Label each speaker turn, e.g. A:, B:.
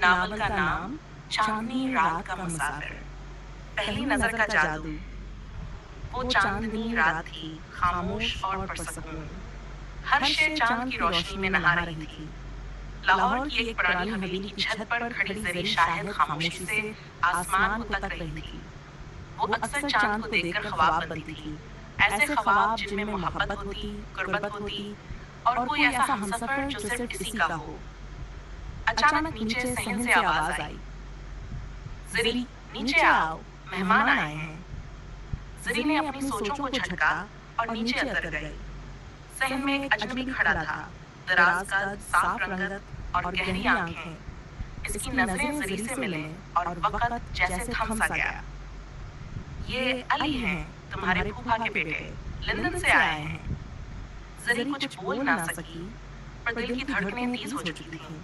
A: Novel का नाम चांदनी रात का मुसाफिर। पहली नजर का जादू। वो चांदनी रात थी, खामोश और पुरसकून। हर शे चांद की रोशनी में नहा रही थी। लाहौर की एक पुरानी हवेली की छत पर खड़ी जरी शाहिद खामोशी से आसमान को तक रही थी। वो अक्सर चांद को देखकर ख्वाब बनती थी, ऐसे ख्वाब जिनमें मोहब्बत होती, गुर्बत होती और कोई ऐसा हमसफर जो सिर्फ इसी का हो। अचानक नीचे सहन से आवाज आई, जरी नीचे आओ, मेहमान आए हैं। जरी ने अपनी सोचों को झटका और नीचे उतर गई। सहन में एक अजनबी खड़ा था, दराज कद, साफ रंगत और गहरी आंखें। इसकी नजरें जरी से मिले और वक्त जैसे थम सा गया। ये अली हैं, तुम्हारे फूफा के बेटे, लंदन से आए हैं। जरी कुछ बोल ना सकी, पर दिल की धड़कनें तेज हो चुकी थीं।